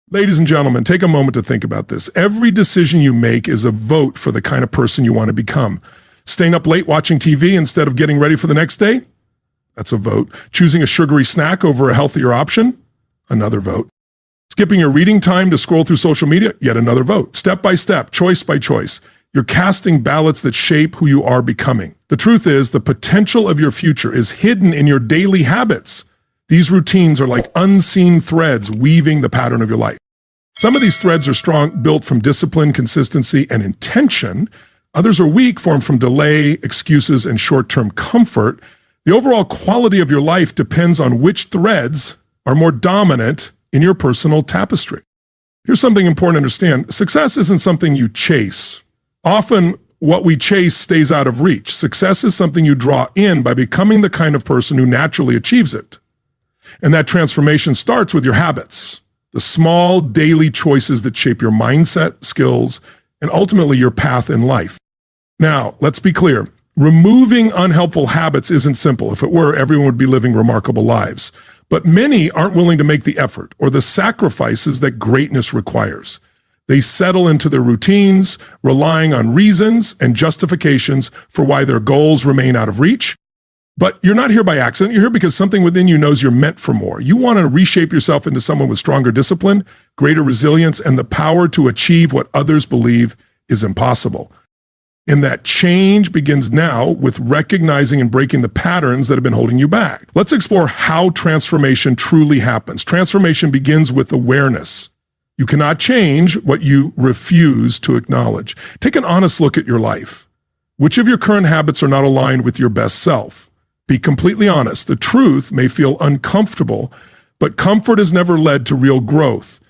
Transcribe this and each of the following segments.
Ladies and gentlemen, take a moment to think about this. Every decision you make is a vote for the kind of person you want to become. Staying up late watching TV instead of getting ready for the next day? That's a vote. Choosing a sugary snack over a healthier option? Another vote. Skipping your reading time to scroll through social media? Yet another vote. Step by step, choice by choice. You're casting ballots that shape who you are becoming. The truth is, the potential of your future is hidden in your daily habits. These routines are like unseen threads weaving the pattern of your life. Some of these threads are strong, built from discipline, consistency, and intention. Others are weak, formed from delay, excuses, and short-term comfort. The overall quality of your life depends on which threads are more dominant in your personal tapestry. Here's something important to understand. Success isn't something you chase. Often, what we chase stays out of reach. Success is something you draw in by becoming the kind of person who naturally achieves it. And that transformation starts with your habits, the small daily choices that shape your mindset, skills, and ultimately your path in life. Now, let's be clear. Removing unhelpful habits isn't simple. If it were, everyone would be living remarkable lives. But many aren't willing to make the effort or the sacrifices that greatness requires. They settle into their routines, relying on reasons and justifications for why their goals remain out of reach. But you're not here by accident. You're here because something within you knows you're meant for more. You want to reshape yourself into someone with stronger discipline, greater resilience, and the power to achieve what others believe is impossible. And that change begins now with recognizing and breaking the patterns that have been holding you back. Let's explore how transformation truly happens. Transformation begins with awareness. You cannot change what you refuse to acknowledge. Take an honest look at your life. Which of your current habits are not aligned with your best self? Be completely honest. The truth may feel uncomfortable, but comfort has never led to real growth.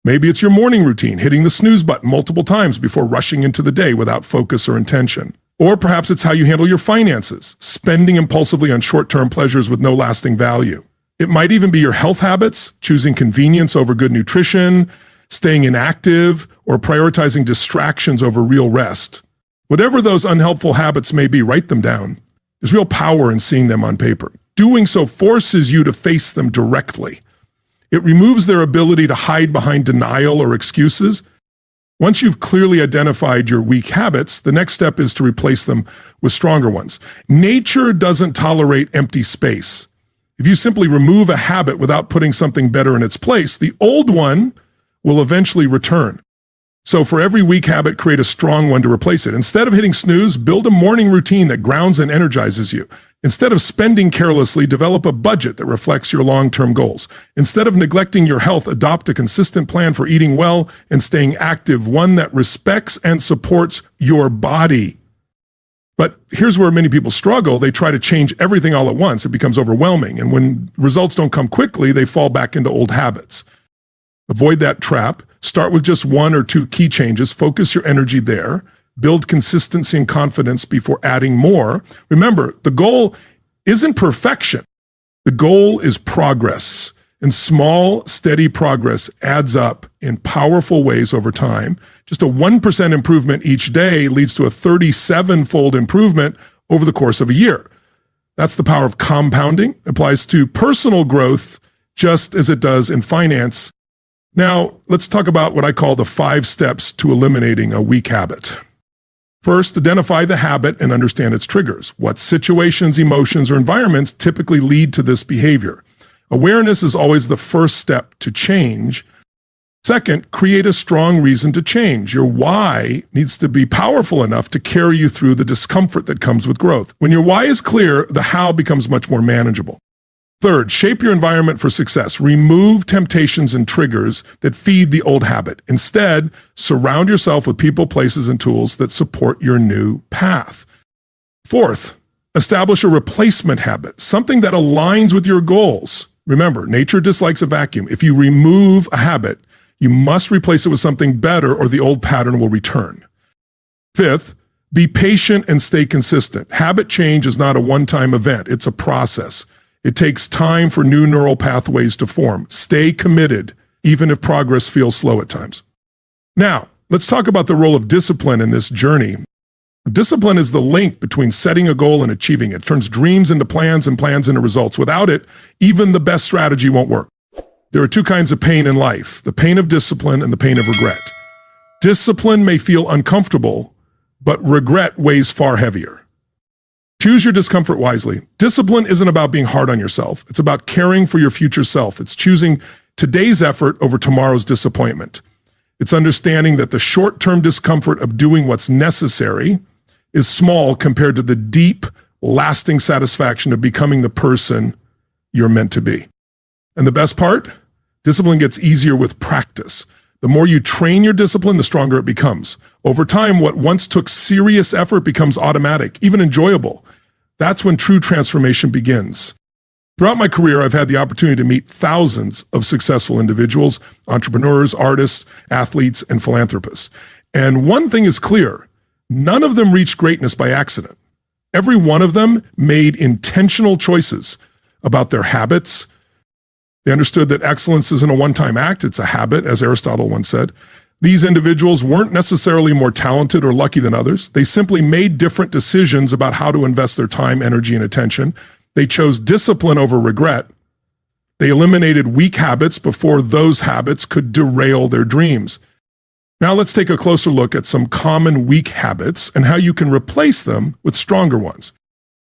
Maybe it's your morning routine, hitting the snooze button multiple times before rushing into the day without focus or intention. Or perhaps it's how you handle your finances, spending impulsively on short-term pleasures with no lasting value. It might even be your health habits, choosing convenience over good nutrition, staying inactive, or prioritizing distractions over real rest. Whatever those unhelpful habits may be, write them down. There's real power in seeing them on paper. Doing so forces you to face them directly. It removes their ability to hide behind denial or excuses. Once you've clearly identified your weak habits, the next step is to replace them with stronger ones. Nature doesn't tolerate empty space. If you simply remove a habit without putting something better in its place, the old one will eventually return. So for every weak habit, create a strong one to replace it. Instead of hitting snooze, build a morning routine that grounds and energizes you. Instead of spending carelessly, develop a budget that reflects your long-term goals. Instead of neglecting your health, adopt a consistent plan for eating well and staying active, one that respects and supports your body. But here's where many people struggle. They try to change everything all at once. It becomes overwhelming. And when results don't come quickly, they fall back into old habits. Avoid that trap. Start with just one or two key changes. Focus your energy there. Build consistency and confidence before adding more. Remember, the goal isn't perfection. The goal is progress. And small, steady progress adds up in powerful ways over time. Just a 1% improvement each day leads to a 37-fold improvement over the course of a year. That's the power of compounding. It applies to personal growth just as it does in finance. Now, let's talk about what I call the 5 steps to eliminating a weak habit. First, identify the habit and understand its triggers. What situations, emotions, or environments typically lead to this behavior? Awareness is always the first step to change. Second, create a strong reason to change. Your why needs to be powerful enough to carry you through the discomfort that comes with growth. When your why is clear, the how becomes much more manageable. Third, shape your environment for success. Remove temptations and triggers that feed the old habit. Instead, surround yourself with people, places, and tools that support your new path. Fourth, establish a replacement habit, something that aligns with your goals. Remember, nature dislikes a vacuum. If you remove a habit, you must replace it with something better or the old pattern will return. Fifth, be patient and stay consistent. Habit change is not a one-time event. It's a process. It takes time for new neural pathways to form. Stay committed, even if progress feels slow at times. Now, let's talk about the role of discipline in this journey. Discipline is the link between setting a goal and achieving it. It turns dreams into plans and plans into results. Without it, even the best strategy won't work. There are two kinds of pain in life, the pain of discipline and the pain of regret. Discipline may feel uncomfortable, but regret weighs far heavier. Choose your discomfort wisely. Discipline isn't about being hard on yourself. It's about caring for your future self. It's choosing today's effort over tomorrow's disappointment. It's understanding that the short-term discomfort of doing what's necessary is small compared to the deep, lasting satisfaction of becoming the person you're meant to be. And the best part? Discipline gets easier with practice. The more you train your discipline, the stronger it becomes. Over time, what once took serious effort becomes automatic, even enjoyable. That's when true transformation begins. Throughout my career, I've had the opportunity to meet thousands of successful individuals, entrepreneurs, artists, athletes, and philanthropists. And one thing is clear, none of them reached greatness by accident. Every one of them made intentional choices about their habits. They understood that excellence isn't a one-time act, it's a habit, as Aristotle once said. These individuals weren't necessarily more talented or lucky than others. They simply made different decisions about how to invest their time, energy, and attention. They chose discipline over regret. They eliminated weak habits before those habits could derail their dreams. Now let's take a closer look at some common weak habits and how you can replace them with stronger ones.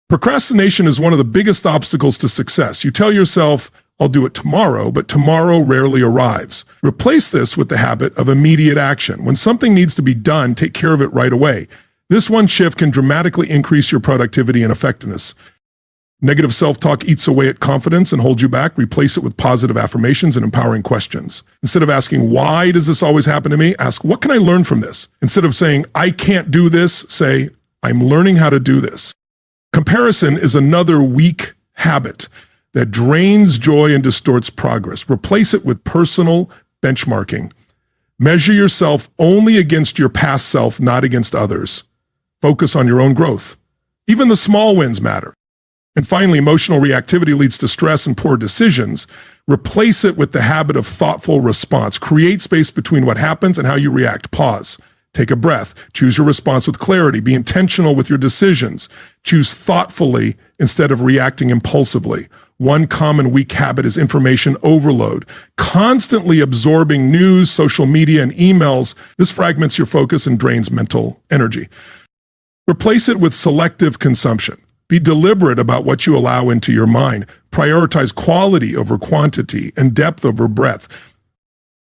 Procrastination is one of the biggest obstacles to success. You tell yourself, I'll do it tomorrow, but tomorrow rarely arrives. Replace this with the habit of immediate action. When something needs to be done, take care of it right away. This one shift can dramatically increase your productivity and effectiveness. Negative self-talk eats away at confidence and holds you back. Replace it with positive affirmations and empowering questions. Instead of asking, why does this always happen to me? Ask, what can I learn from this? Instead of saying, I can't do this, say, I'm learning how to do this. Comparison is another weak habit that drains joy and distorts progress. Replace it with personal benchmarking. Measure yourself only against your past self, not against others. Focus on your own growth. Even the small wins matter. And finally, emotional reactivity leads to stress and poor decisions. Replace it with the habit of thoughtful response. Create space between what happens and how you react. Pause. Take a breath. Choose your response with clarity. Be intentional with your decisions. Choose thoughtfully instead of reacting impulsively. One common weak habit is information overload. Constantly absorbing news, social media, and emails. This fragments your focus and drains mental energy. Replace it with selective consumption. Be deliberate about what you allow into your mind. Prioritize quality over quantity and depth over breadth.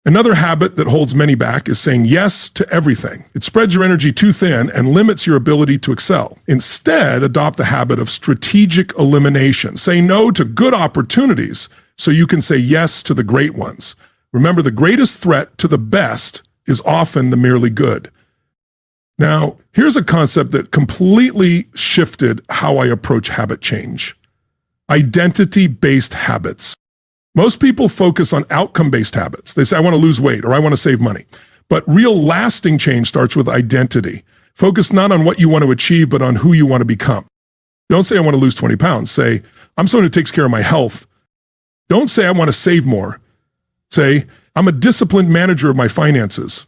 Another habit that holds many back is saying yes to everything. It spreads your energy too thin and limits your ability to excel. Instead, adopt the habit of strategic elimination. Say no to good opportunities so you can say yes to the great ones. Remember, the greatest threat to the best is often the merely good. Now, here's a concept that completely shifted how I approach habit change. Identity-based habits. Most people focus on outcome-based habits. They say, I want to lose weight or I want to save money. But real lasting change starts with identity. Focus not on what you want to achieve, but on who you want to become. Don't say, I want to lose 20 pounds. Say, I'm someone who takes care of my health. Don't say, I want to save more. Say, I'm a disciplined manager of my finances.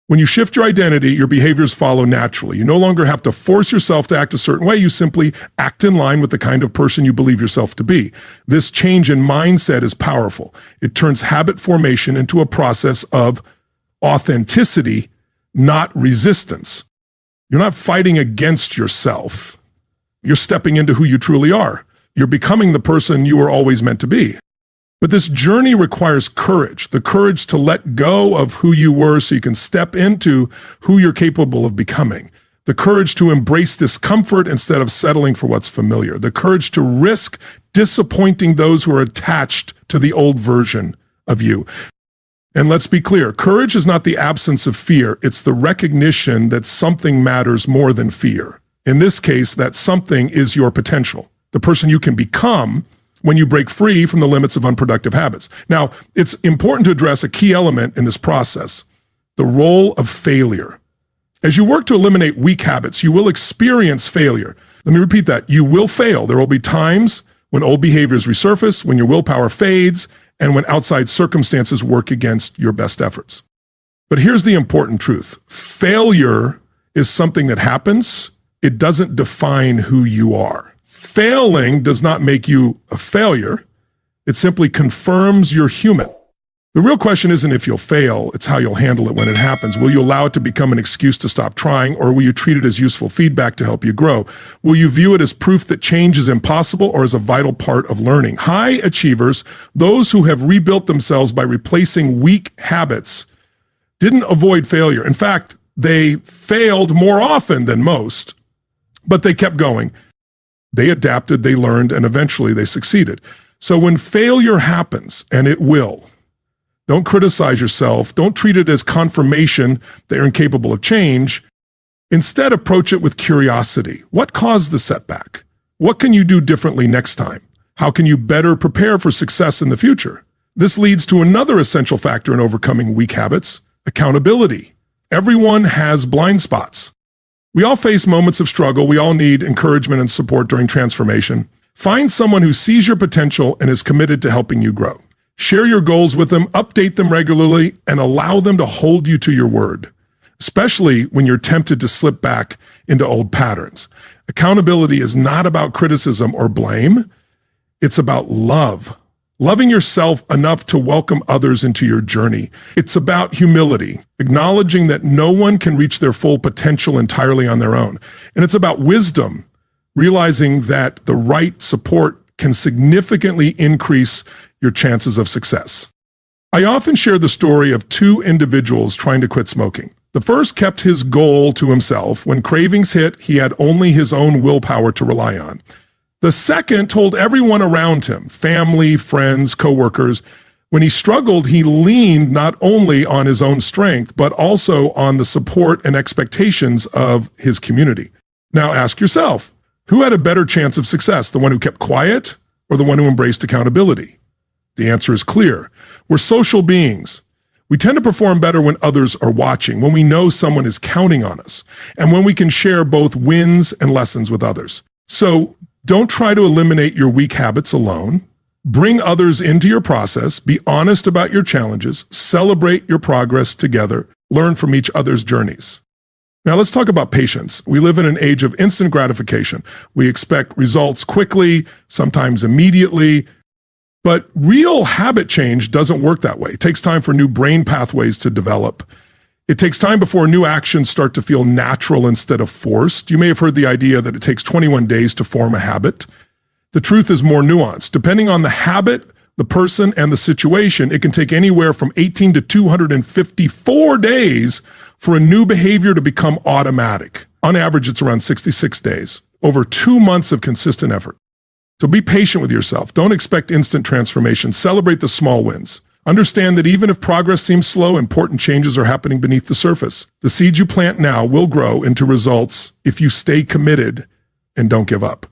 When you shift your identity, your behaviors follow naturally. You no longer have to force yourself to act a certain way. You simply act in line with the kind of person you believe yourself to be. This change in mindset is powerful. It turns habit formation into a process of authenticity, not resistance. You're not fighting against yourself. You're stepping into who you truly are. You're becoming the person you were always meant to be. But this journey requires courage, the courage to let go of who you were so you can step into who you're capable of becoming, the courage to embrace discomfort instead of settling for what's familiar, the courage to risk disappointing those who are attached to the old version of you. And let's be clear, courage is not the absence of fear, it's the recognition that something matters more than fear. In this case, that something is your potential, the person you can become when you break free from the limits of unproductive habits. Now, it's important to address a key element in this process, the role of failure. As you work to eliminate weak habits, you will experience failure. Let me repeat that. You will fail. There will be times when old behaviors resurface, when your willpower fades, and when outside circumstances work against your best efforts. But here's the important truth. Failure is something that happens. It doesn't define who you are. Failing does not make you a failure. It simply confirms you're human. The real question isn't if you'll fail, it's how you'll handle it when it happens. Will you allow it to become an excuse to stop trying, or will you treat it as useful feedback to help you grow? Will you view it as proof that change is impossible or as a vital part of learning? High achievers, those who have rebuilt themselves by replacing weak habits, didn't avoid failure. In fact, they failed more often than most, but they kept going. They adapted, they learned, and eventually they succeeded. So when failure happens, and it will, don't criticize yourself. Don't treat it as confirmation that you're incapable of change. Instead, approach it with curiosity. What caused the setback? What can you do differently next time? How can you better prepare for success in the future? This leads to another essential factor in overcoming weak habits: accountability. Everyone has blind spots. We all face moments of struggle. We all need encouragement and support during transformation. Find someone who sees your potential and is committed to helping you grow. Share your goals with them, update them regularly, and allow them to hold you to your word, especially when you're tempted to slip back into old patterns. Accountability is not about criticism or blame. It's about love. Loving yourself enough to welcome others into your journey. It's about humility, acknowledging that no one can reach their full potential entirely on their own. And it's about wisdom, realizing that the right support can significantly increase your chances of success. I often share the story of two individuals trying to quit smoking. The first kept his goal to himself. When cravings hit, he had only his own willpower to rely on. The second told everyone around him, family, friends, coworkers. When he struggled, he leaned not only on his own strength, but also on the support and expectations of his community. Now ask yourself, who had a better chance of success, the one who kept quiet or the one who embraced accountability? The answer is clear. We're social beings. We tend to perform better when others are watching, when we know someone is counting on us, and when we can share both wins and lessons with others. So don't try to eliminate your weak habits alone. Bring others into your process. Be honest about your challenges. Celebrate your progress together. Learn from each other's journeys. Now let's talk about patience. We live in an age of instant gratification. We expect results quickly, sometimes immediately. But real habit change doesn't work that way. It takes time for new brain pathways to develop. It takes time before new actions start to feel natural instead of forced. You may have heard the idea that it takes 21 days to form a habit. The truth is more nuanced. Depending on the habit, the person, and the situation, it can take anywhere from 18 to 254 days for a new behavior to become automatic. On average, it's around 66 days, over 2 months of consistent effort. So be patient with yourself. Don't expect instant transformation. Celebrate the small wins. Understand that even if progress seems slow, important changes are happening beneath the surface. The seeds you plant now will grow into results if you stay committed and don't give up.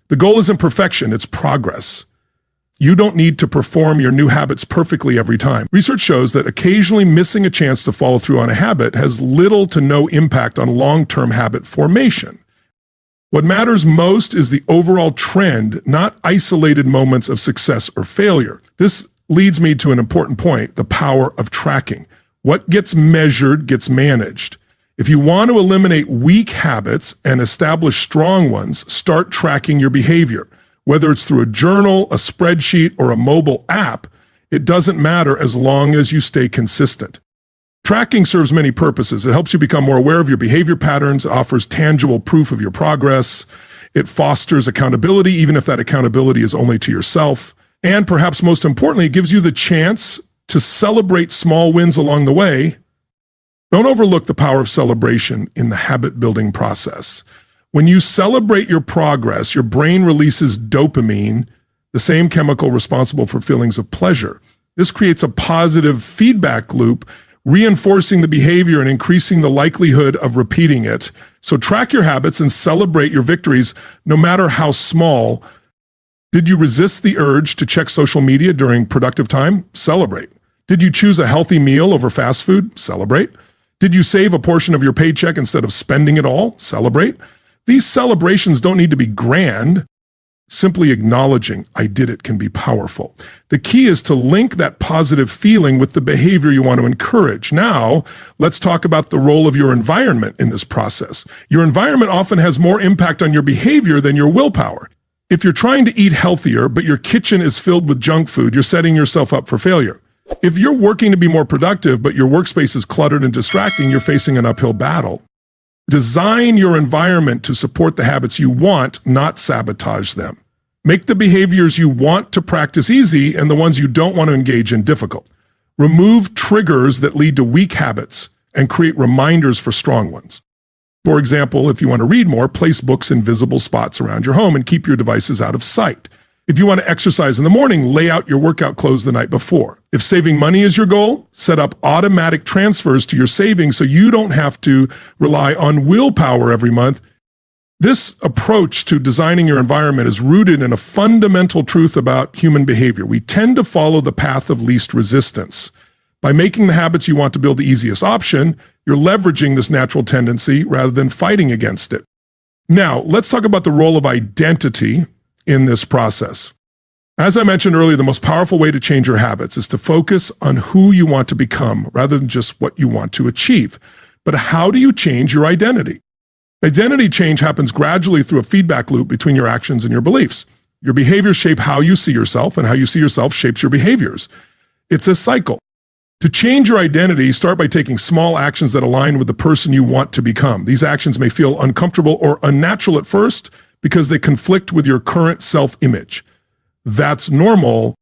The goal isn't perfection, it's progress. You don't need to perform your new habits perfectly every time. Research shows that occasionally missing a chance to follow through on a habit has little to no impact on long-term habit formation. What matters most is the overall trend, not isolated moments of success or failure. This leads me to an important point, the power of tracking. What gets measured gets managed. If you want to eliminate weak habits and establish strong ones, start tracking your behavior. Whether it's through a journal, a spreadsheet, or a mobile app, it doesn't matter as long as you stay consistent. Tracking serves many purposes. It helps you become more aware of your behavior patterns, offers tangible proof of your progress. It fosters accountability, even if that accountability is only to yourself. And perhaps most importantly, it gives you the chance to celebrate small wins along the way. Don't overlook the power of celebration in the habit-building process. When you celebrate your progress, your brain releases dopamine, the same chemical responsible for feelings of pleasure. This creates a positive feedback loop, reinforcing the behavior and increasing the likelihood of repeating it. So track your habits and celebrate your victories, no matter how small. Did you resist the urge to check social media during productive time? Celebrate. Did you choose a healthy meal over fast food? Celebrate. Did you save a portion of your paycheck instead of spending it all? Celebrate. These celebrations don't need to be grand. Simply acknowledging I did it can be powerful. The key is to link that positive feeling with the behavior you want to encourage. Now, let's talk about the role of your environment in this process. Your environment often has more impact on your behavior than your willpower. If you're trying to eat healthier, but your kitchen is filled with junk food, you're setting yourself up for failure. If you're working to be more productive, but your workspace is cluttered and distracting, you're facing an uphill battle. Design your environment to support the habits you want, not sabotage them. Make the behaviors you want to practice easy and the ones you don't want to engage in difficult. Remove triggers that lead to weak habits and create reminders for strong ones. For example, if you want to read more, place books in visible spots around your home and keep your devices out of sight. If you want to exercise in the morning, lay out your workout clothes the night before. If saving money is your goal, set up automatic transfers to your savings so you don't have to rely on willpower every month. This approach to designing your environment is rooted in a fundamental truth about human behavior. We tend to follow the path of least resistance. By making the habits you want to build the easiest option, you're leveraging this natural tendency rather than fighting against it. Now, let's talk about the role of identity in this process. As I mentioned earlier, the most powerful way to change your habits is to focus on who you want to become rather than just what you want to achieve. But how do you change your identity? Identity change happens gradually through a feedback loop between your actions and your beliefs. Your behaviors shape how you see yourself, and how you see yourself shapes your behaviors. It's a cycle. To change your identity, start by taking small actions that align with the person you want to become. These actions may feel uncomfortable or unnatural at first because they conflict with your current self-image. That's normal.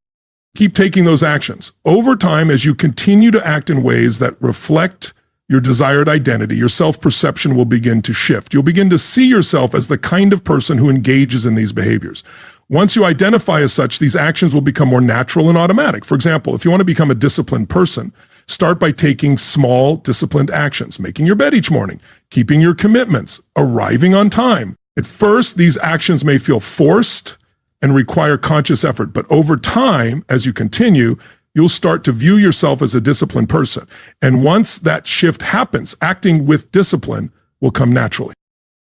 Keep taking those actions. Over time, as you continue to act in ways that reflect your desired identity, your self-perception will begin to shift. You'll begin to see yourself as the kind of person who engages in these behaviors. Once you identify as such, these actions will become more natural and automatic. For example, if you want to become a disciplined person, start by taking small, disciplined actions, making your bed each morning, keeping your commitments, arriving on time. At first, these actions may feel forced and require conscious effort, but over time, as you continue, you'll start to view yourself as a disciplined person. And once that shift happens, acting with discipline will come naturally.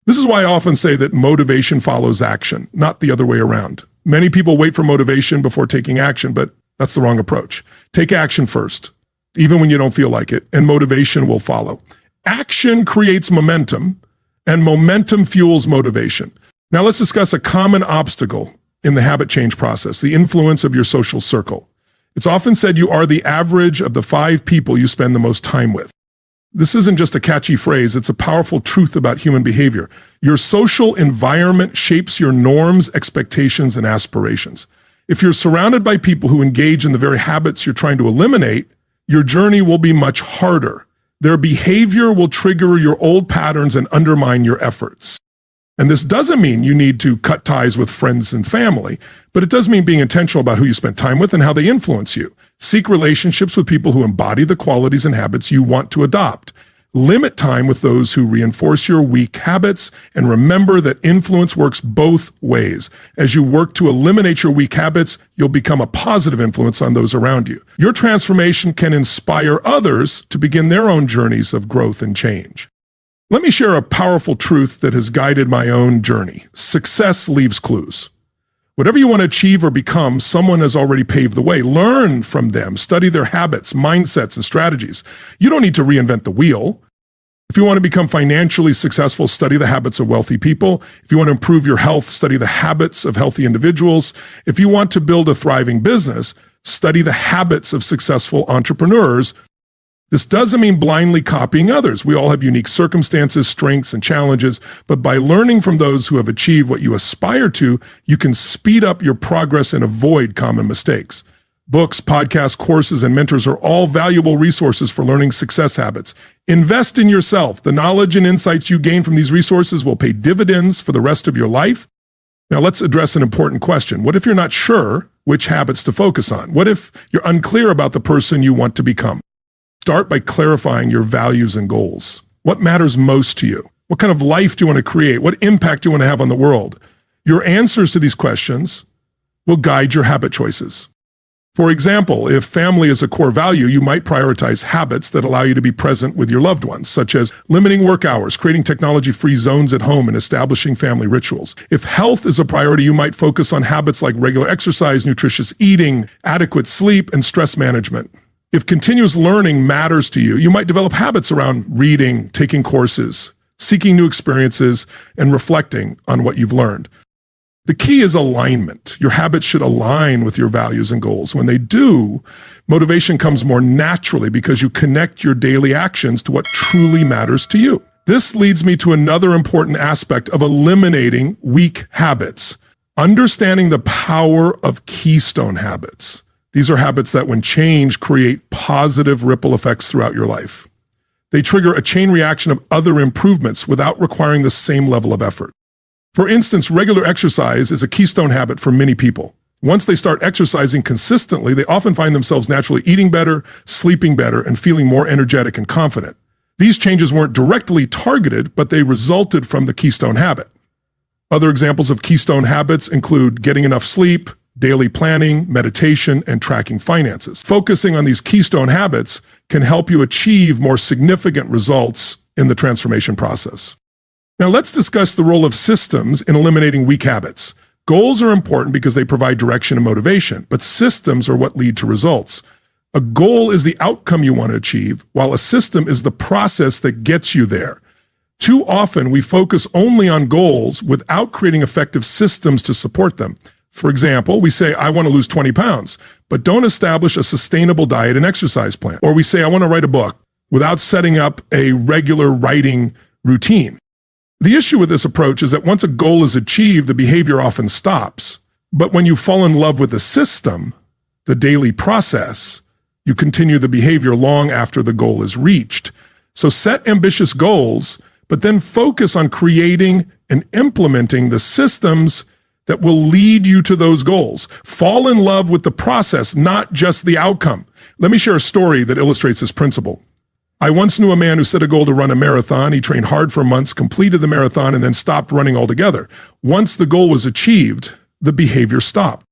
This is why I often say that motivation follows action, not the other way around. Many people wait for motivation before taking action, but that's the wrong approach. Take action first, even when you don't feel like it, and motivation will follow. Action creates momentum, and momentum fuels motivation. Now let's discuss a common obstacle in the habit change process, the influence of your social circle. It's often said you are the average of the 5 people you spend the most time with. This isn't just a catchy phrase, it's a powerful truth about human behavior. Your social environment shapes your norms, expectations, and aspirations. If you're surrounded by people who engage in the very habits you're trying to eliminate, your journey will be much harder. Their behavior will trigger your old patterns and undermine your efforts. And this doesn't mean you need to cut ties with friends and family, but it does mean being intentional about who you spend time with and how they influence you. Seek relationships with people who embody the qualities and habits you want to adopt. Limit time with those who reinforce your weak habits, and remember that influence works both ways. As you work to eliminate your weak habits, you'll become a positive influence on those around you. Your transformation can inspire others to begin their own journeys of growth and change. Let me share a powerful truth that has guided my own journey. Success leaves clues. Whatever you want to achieve or become, someone has already paved the way. Learn from them. Study their habits, mindsets, and strategies. You don't need to reinvent the wheel. If you want to become financially successful, study the habits of wealthy people. If you want to improve your health, study the habits of healthy individuals. If you want to build a thriving business, study the habits of successful entrepreneurs. This doesn't mean blindly copying others. We all have unique circumstances, strengths, and challenges, but by learning from those who have achieved what you aspire to, you can speed up your progress and avoid common mistakes. Books, podcasts, courses, and mentors are all valuable resources for learning success habits. Invest in yourself. The knowledge and insights you gain from these resources will pay dividends for the rest of your life. Now let's address an important question. What if you're not sure which habits to focus on? What if you're unclear about the person you want to become? Start by clarifying your values and goals. What matters most to you? What kind of life do you want to create? What impact do you want to have on the world? Your answers to these questions will guide your habit choices. For example, if family is a core value, you might prioritize habits that allow you to be present with your loved ones, such as limiting work hours, creating technology-free zones at home, and establishing family rituals. If health is a priority, you might focus on habits like regular exercise, nutritious eating, adequate sleep, and stress management. If continuous learning matters to you, you might develop habits around reading, taking courses, seeking new experiences, and reflecting on what you've learned. The key is alignment. Your habits should align with your values and goals. When they do, motivation comes more naturally because you connect your daily actions to what truly matters to you. This leads me to another important aspect of eliminating weak habits. Understanding the power of keystone habits. These are habits that, when changed, create positive ripple effects throughout your life. They trigger a chain reaction of other improvements without requiring the same level of effort. For instance, regular exercise is a keystone habit for many people. Once they start exercising consistently, they often find themselves naturally eating better, sleeping better, and feeling more energetic and confident. These changes weren't directly targeted, but they resulted from the keystone habit. Other examples of keystone habits include getting enough sleep, daily planning, meditation, and tracking finances. Focusing on these keystone habits can help you achieve more significant results in the transformation process. Now let's discuss the role of systems in eliminating weak habits. Goals are important because they provide direction and motivation, but systems are what lead to results. A goal is the outcome you want to achieve, while a system is the process that gets you there. Too often, we focus only on goals without creating effective systems to support them. For example, we say, I want to lose 20 pounds, but don't establish a sustainable diet and exercise plan. Or we say, I want to write a book without setting up a regular writing routine. The issue with this approach is that once a goal is achieved, the behavior often stops. But when you fall in love with the system, the daily process, you continue the behavior long after the goal is reached. So set ambitious goals, but then focus on creating and implementing the systems that will lead you to those goals. Fall in love with the process, not just the outcome. Let me share a story that illustrates this principle. I once knew a man who set a goal to run a marathon. He trained hard for months, completed the marathon, and then stopped running altogether. Once the goal was achieved, the behavior stopped.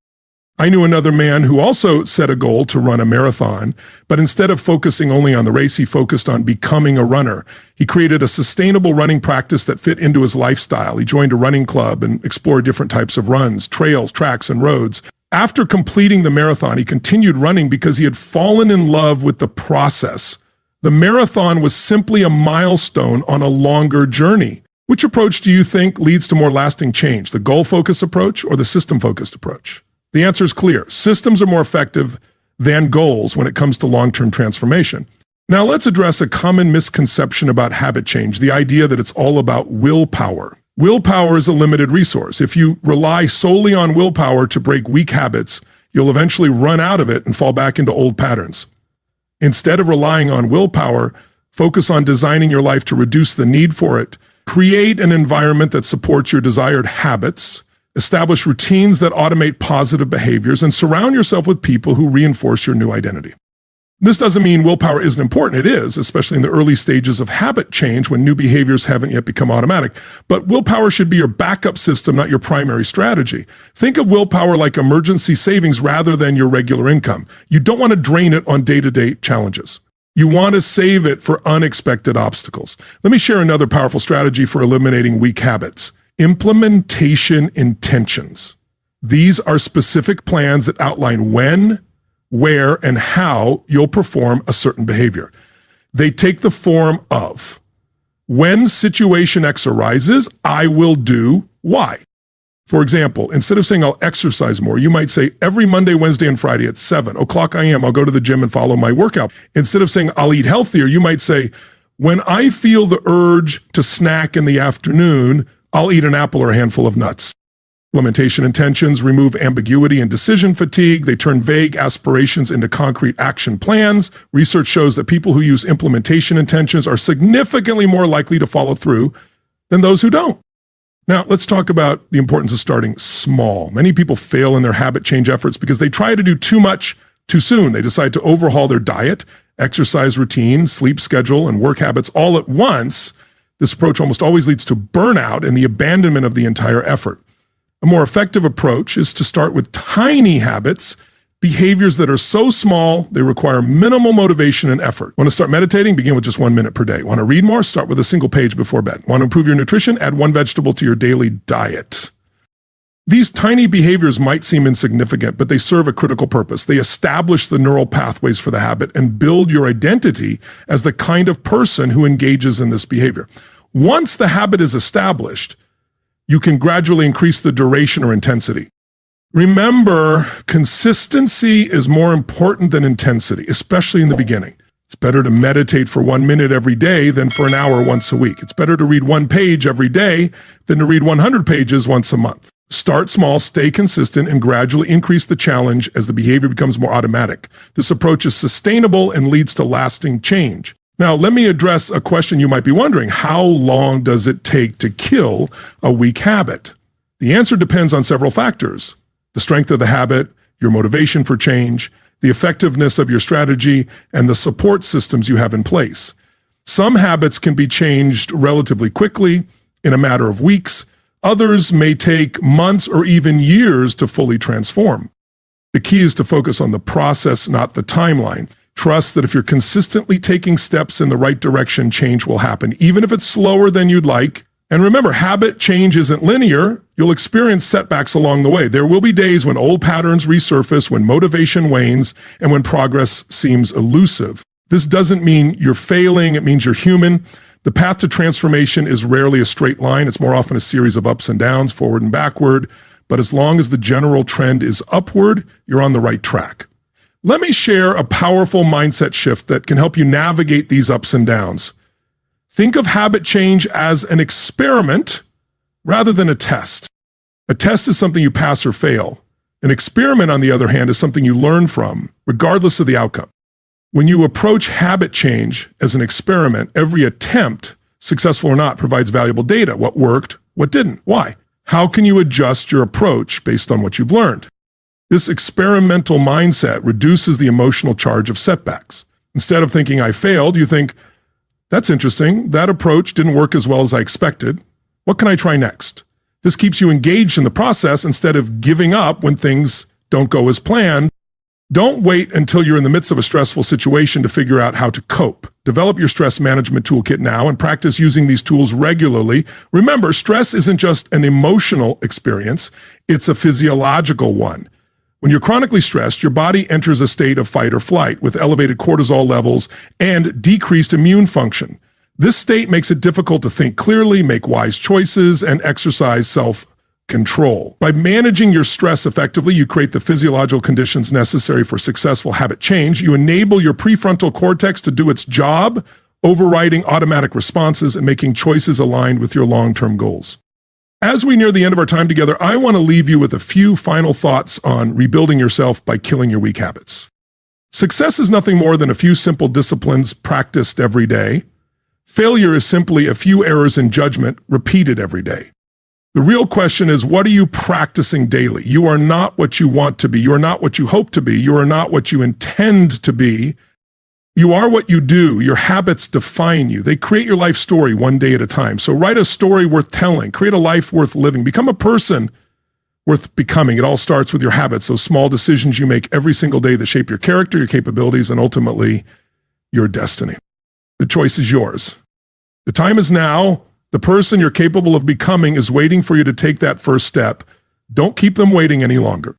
I knew another man who also set a goal to run a marathon, but instead of focusing only on the race, he focused on becoming a runner. He created a sustainable running practice that fit into his lifestyle. He joined a running club and explored different types of runs, trails, tracks, and roads. After completing the marathon, he continued running because he had fallen in love with the process. The marathon was simply a milestone on a longer journey. Which approach do you think leads to more lasting change, the goal-focused approach or the system-focused approach? The answer is clear. Systems are more effective than goals when it comes to long-term transformation. Now let's address a common misconception about habit change, the idea that it's all about willpower. Willpower is a limited resource. If you rely solely on willpower to break weak habits, you'll eventually run out of it and fall back into old patterns. Instead of relying on willpower, focus on designing your life to reduce the need for it. Create an environment that supports your desired habits. Establish routines that automate positive behaviors, and surround yourself with people who reinforce your new identity. This doesn't mean willpower isn't important. It is, especially in the early stages of habit change when new behaviors haven't yet become automatic. But willpower should be your backup system, not your primary strategy. Think of willpower like emergency savings rather than your regular income. You don't want to drain it on day-to-day challenges. You want to save it for unexpected obstacles. Let me share another powerful strategy for eliminating weak habits. Implementation intentions. These are specific plans that outline when, where, and how you'll perform a certain behavior. They take the form of, when situation X arises, I will do Y. For example, instead of saying I'll exercise more, you might say every Monday, Wednesday, and Friday at 7 o'clock a.m., I'll go to the gym and follow my workout. Instead of saying I'll eat healthier, you might say, when I feel the urge to snack in the afternoon, I'll eat an apple or a handful of nuts. Implementation intentions remove ambiguity and decision fatigue. They turn vague aspirations into concrete action plans. Research shows that people who use implementation intentions are significantly more likely to follow through than those who don't. Now, let's talk about the importance of starting small. Many people fail in their habit change efforts because they try to do too much too soon. They decide to overhaul their diet, exercise routine, sleep schedule, and work habits all at once. This approach almost always leads to burnout and the abandonment of the entire effort. A more effective approach is to start with tiny habits, behaviors that are so small they require minimal motivation and effort. Want to start meditating? Begin with just 1 minute per day. Want to read more? Start with a single page before bed. Want to improve your nutrition? Add 1 vegetable to your daily diet. These tiny behaviors might seem insignificant, but they serve a critical purpose. They establish the neural pathways for the habit and build your identity as the kind of person who engages in this behavior. Once the habit is established, you can gradually increase the duration or intensity. Remember, consistency is more important than intensity, especially in the beginning. It's better to meditate for 1 minute every day than for an hour once a week. It's better to read 1 page every day than to read 100 pages once a month. Start small, stay consistent, and gradually increase the challenge as the behavior becomes more automatic. This approach is sustainable and leads to lasting change. Now, let me address a question you might be wondering. How long does it take to kill a weak habit? The answer depends on several factors: the strength of the habit, your motivation for change, the effectiveness of your strategy, and the support systems you have in place. Some habits can be changed relatively quickly, in a matter of weeks. Others may take months or even years to fully transform. The key is to focus on the process, not the timeline. Trust that if you're consistently taking steps in the right direction, change will happen, even if it's slower than you'd like. And remember, habit change isn't linear. You'll experience setbacks along the way. There will be days when old patterns resurface, when motivation wanes, and when progress seems elusive. This doesn't mean you're failing. It means you're human. The path to transformation is rarely a straight line. It's more often a series of ups and downs, forward and backward. But as long as the general trend is upward, you're on the right track. Let me share a powerful mindset shift that can help you navigate these ups and downs. Think of habit change as an experiment rather than a test. A test is something you pass or fail. An experiment, on the other hand, is something you learn from, regardless of the outcome. When you approach habit change as an experiment, every attempt, successful or not, provides valuable data. What worked, what didn't, why? How can you adjust your approach based on what you've learned? This experimental mindset reduces the emotional charge of setbacks. Instead of thinking, I failed, you think, that's interesting. That approach didn't work as well as I expected. What can I try next? This keeps you engaged in the process instead of giving up when things don't go as planned. Don't wait until you're in the midst of a stressful situation to figure out how to cope. Develop your stress management toolkit now and practice using these tools regularly. Remember, stress isn't just an emotional experience, it's a physiological one. When you're chronically stressed, your body enters a state of fight or flight with elevated cortisol levels and decreased immune function. This state makes it difficult to think clearly, make wise choices, and exercise self-control. By managing your stress effectively, you create the physiological conditions necessary for successful habit change. You enable your prefrontal cortex to do its job, overriding automatic responses and making choices aligned with your long-term goals. As we near the end of our time together, I want to leave you with a few final thoughts on rebuilding yourself by killing your weak habits. Success is nothing more than a few simple disciplines practiced every day. Failure is simply a few errors in judgment repeated every day. The real question is, what are you practicing daily? You are not what you want to be. You are not what you hope to be. You are not what you intend to be. You are what you do. Your habits define you. They create your life story one day at a time. So write a story worth telling. Create a life worth living. Become a person worth becoming. It all starts with your habits, those small decisions you make every single day that shape your character, your capabilities, and ultimately your destiny. The choice is yours. The time is now. The person you're capable of becoming is waiting for you to take that first step. Don't keep them waiting any longer.